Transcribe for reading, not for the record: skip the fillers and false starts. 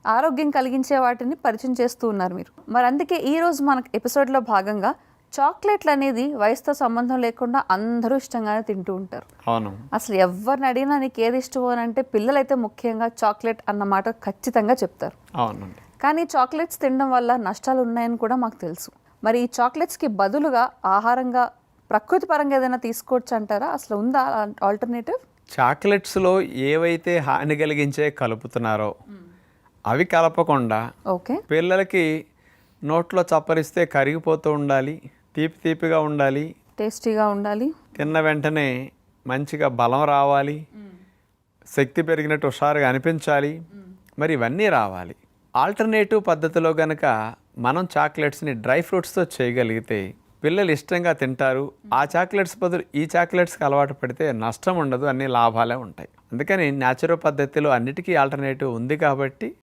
ఆరోగ్యం కలిగించే వాటిని పరిచయం చేస్తూ ఉన్నారు మీరు. మరి అందుకే ఈరోజు మన ఎపిసోడ్లో భాగంగా చాక్లెట్లు అనేది వయసుతో సంబంధం లేకుండా అందరూ ఇష్టంగానే తింటూ ఉంటారు. అవును. అసలు ఎవరిని అడిగినా నీకు ఏది ఇష్టమో అని అంటే పిల్లలైతే ముఖ్యంగా చాక్లెట్ అన్నమాట ఖచ్చితంగా చెప్తారు. అవునండి. కానీ చాక్లెట్స్ తినడం వల్ల నష్టాలు ఉన్నాయని కూడా మాకు తెలుసు. మరి ఈ చాక్లెట్స్కి బదులుగా ఆహారంగా ప్రకృతి పరంగా ఏదైనా తీసుకోవచ్చు అంటారా? అసలు ఉందా ఆల్టర్నేటివ్? చాక్లెట్స్లో ఏవైతే హాని కలిగించే కలుపుతున్నారో అవి కలపకుండా ఓకే, పిల్లలకి నోట్లో చప్పరిస్తే కరిగిపోతూ ఉండాలి, తీపి తీపిగా ఉండాలి, టేస్టీగా ఉండాలి, తిన్న వెంటనే మంచిగా బలం రావాలి, శక్తి పెరిగినట్టు హుషారుగా అనిపించాలి, మరి ఇవన్నీ రావాలి. ఆల్టర్నేటివ్ పద్ధతిలో గనక మనం చాక్లెట్స్ని డ్రై ఫ్రూట్స్తో చేయగలిగితే పిల్లలు ఇష్టంగా తింటారు. ఆ చాక్లెట్స్ బదులు ఈ చాక్లెట్స్కి అలవాటు పడితే నష్టం ఉండదు, అన్ని లాభాలే ఉంటాయి. అందుకని న్యాచురల్ పద్ధతిలో అన్నిటికీ ఆల్టర్నేటివ్ ఉంది కాబట్టి